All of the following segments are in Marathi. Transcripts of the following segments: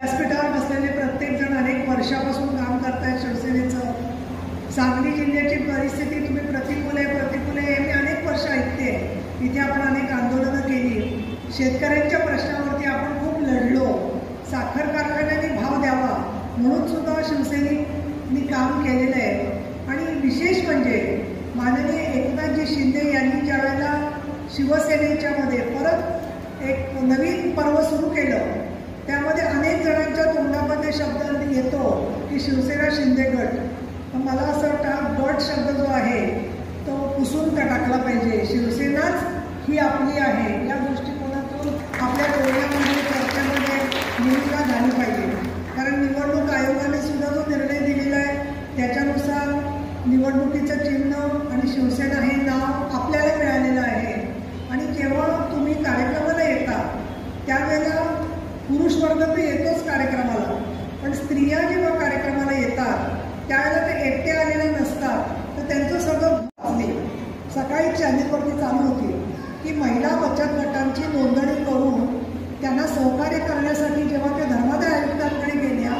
व्यासपीठावर बसलेले प्रत्येक जण अनेक वर्षापासून काम करतायत शिवसेनेचं. सांगली जिल्ह्याची परिस्थिती तुम्ही प्रतिकूल आहे मी अनेक वर्ष ऐकते. इथे आपण अनेक आंदोलनं केली, शेतकऱ्यांच्या प्रश्नावरती आपण खूप लढलो, साखर कारखान्यांनी भाव द्यावा म्हणून सुद्धा शिवसेनेनी काम केलेलं आहे. आणि विशेष म्हणजे माननीय एकनाथजी शिंदे यांनी ज्या वेळेला शिवसेनेच्या मध्ये परत एक नवीन पर्व सुरू केलं, त्यामध्ये अनेक जणांच्या तोंडामध्ये शब्द येतो की शिवसेना शिंदे गट. मला असं वाटतं गट शब्द जो आहे तो पुसून टाकला पाहिजे. शिवसेनाच ही आपली आहे या दृष्टिकोनातून आपल्या बोलण्यामध्ये चर्चेमध्ये भूमिका झाली पाहिजे. कारण निवडणूक आयोगाने सुद्धा जो निर्णय दिलेला आहे त्याच्यानुसार निवडणुकीचं चिन्ह आणि शिवसेना हे नाव आपल्याला मिळालेलं आहे. आणि जेव्हा तुम्ही कार्यक्रमाला येता त्यावेळेला पुरुष वर्ग तर येतोच कार्यक्रमाला, पण स्त्रिया जेव्हा कार्यक्रमाला येतात त्यावेळेला ते एकटे आलेले नसतात. तर त्यांचं सगळं सकाळी चॅनेलवरती चालू होती की महिला बचत गटांची नोंदणी करून त्यांना सहकार्य करण्यासाठी जेव्हा त्या धर्मादाय आयुक्तांकडे गेल्या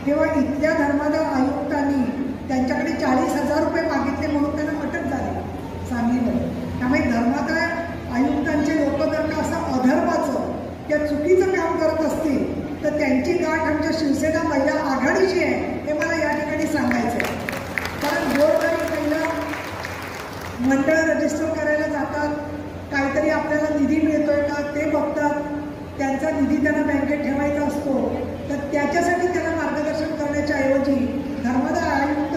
तेव्हा इथल्या धर्मादाय आयुक्तांनी त्यांच्याकडे 40,000 रुपये मागितले म्हणून त्यांना अटक झाली सांगलीमध्ये. त्यामुळे धर्मादाय आयुक्तांचे लोक जर का असं अधर्माचं त्या चुकीचं काम करत असतील तर त्यांची गाठ आमच्या शिवसेना महिला आघाडीची आहे हे मला या ठिकाणी सांगायचं आहे. कारण गोरगरीब महिला मंडळ रजिस्टर करायला जातात, काहीतरी आपल्याला निधी मिळतोय का ते बघतात, त्यांचा निधी त्यांना बँकेत ठेवायचा असतो. तर त्याच्यासाठी त्यांना मार्गदर्शन करण्याच्या ऐवजी धर्मादाय आयुक्त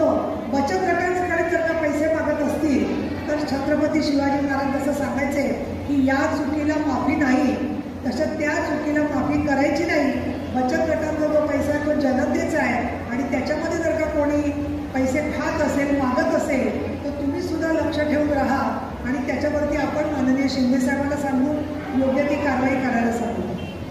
बचत गटांकडे जर का पैसे मागत असतील तर छत्रपती शिवाजी महाराज असं सांगायचे की या चुकीला माफी नाही, तसं त्या चुकीला माफी करायची नाही. बचत गटांचा जो पैसा आहे तो जनतेचा आहे आणि त्याच्यामध्ये जर का कोणी पैसे खात असेल मागत असेल तर तुम्ही सुद्धा लक्ष ठेवून राहा आणि त्याच्यावरती आपण माननीय शिंदे साहेबांना सांगून योग्य ती कारवाई करायला सांगू.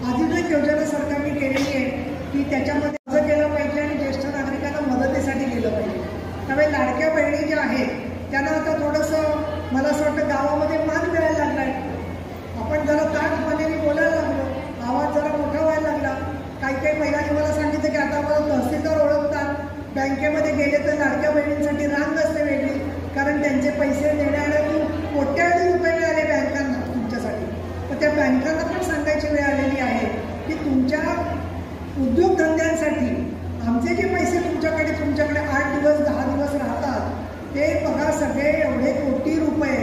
आधीच एक योजना सरकारने केलेली आहे की त्याच्यामध्ये अर्ज केलं पाहिजे आणि ज्येष्ठ नागरिकांना मदतीसाठी गेलं पाहिजे. त्यामुळे लाडक्या बहिणी ज्या आहेत त्यांना आता थोडंसं मला असं वाटतं गावामध्ये मान मिळायला लागला आहे. आपण जरा ताटपणे बोलायला लागलो, आवाज जरा मोठा व्हायला लागला. काही महिलांनी मला सांगितलं की आता मला तहसीलदार ओळखतात, बँकेमध्ये गेले तर लाडक्या बहिणींसाठी रांग असते वेगळी, कारण त्यांचे पैसे देण्यातून कोट्यावधी रुपये मिळाले बँकांना तुमच्यासाठी. तर त्या बँकांना पण सांगायची वेळ आलेली आहे की तुमच्या उद्योगधंद्यांसाठी आमचे जे पैसे तुमच्याकडे 8 दिवस 10 दिवस राहतात ते बघा सगळे एवढे कोटी रुपये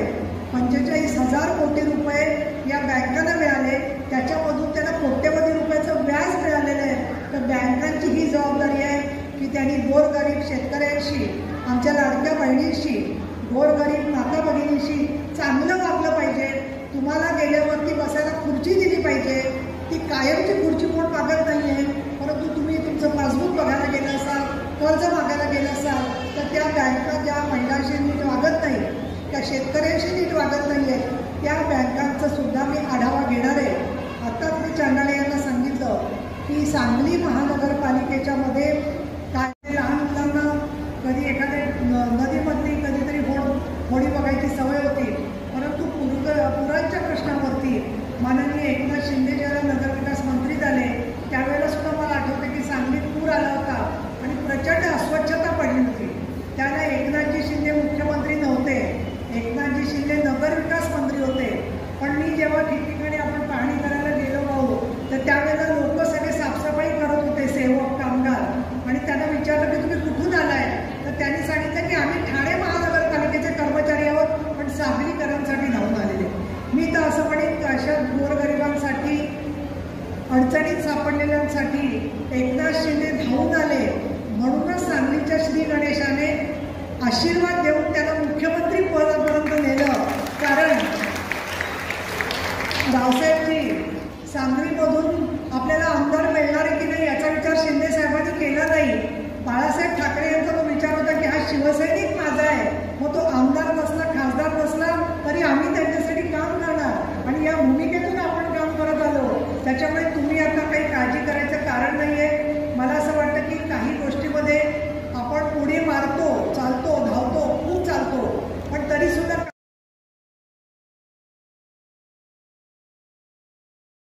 45,000 कोटी रुपये या बँकांना मिळाले, त्याच्यामधून त्यांना कोट्यवधी रुपयाचं व्याज मिळालेलं आहे. तर बँकांची ही जबाबदारी आहे की त्यांनी गोरगरीब शेतकऱ्यांशी, आमच्या लाडक्या बहिणींशी, गोरगरीब माता भगिनींशी चांगलं वागलं पाहिजे. तुम्हाला गेल्यावरती बसायला खुर्ची दिली पाहिजे. ती कायमची खुर्ची कोण मागत नाही आहे, परंतु तुम्ही तुमचं पासबुक बघायला गेलं असाल, कर्ज मागायला गेलं असाल तर त्या बँका ज्या महिलांशी नीट वागत नाही, त्या शेतकऱ्यांशी नीट वागत नाही आहे, त्या बँकांचा सुद्धा मी आढावा घेणार आहे. आत्ताच मी चांडाळे यांना सांगितलं की सांगली महानगरपालिकेच्या मध्ये काय लहान मुलांना कधी एखाद्या नदीमधली कधीतरी होडी बघायची सवय होती, परंतु पुरांच्या प्रश्नावरती माननीय एकनाथ शिंदे ज्याला नगरविकास मंत्री झाले त्यावेळेला सुद्धा मला आठवतं की सांगलीत पूर आला होता आणि प्रचंड अस्वच्छता पडली होती. त्याला एकनाथजी शिंदे मुख्यमंत्री नव्हते, एकनाथजी शिंदे नगरविकास मंत्री होते. पण मी जेव्हा ठिकठिकाणी आपण पाहणी करायला गेलो आहोत तर त्यावेळेला लोक सगळे साफसफाई करत होते, सेवक कामगार, आणि त्यांना विचारलं की तुम्ही कुठून आलाय तर त्यांनी सांगितलं की आम्ही ठाणे महानगरपालिकेचे कर्मचारी आहोत पण सांगलीकरांसाठी धावून आलेले. मी तर असं म्हणेन की अशा गोरगरिबांसाठी, अडचणीत सापडलेल्यांसाठी एकनाथ शिंदे धावून आले म्हणूनच सांगलीच्या श्री गणेशाने आशीर्वाद देऊन त्याला मुख्यमंत्री पदापर्यंत नेलं. कारण रावसाहेबजी सांगलीमधून आपल्याला आमदार मिळणार आहे की नाही याचा विचार शिंदे साहेबांनी केला नाही. बाळासाहेब ठाकरे यांचा तो विचार होता की हा शिवसैनिक माझा आहे, मग तो आमदार नसला, खासदार नसला तरी आम्ही त्यांच्यासाठी काम करणार आणि या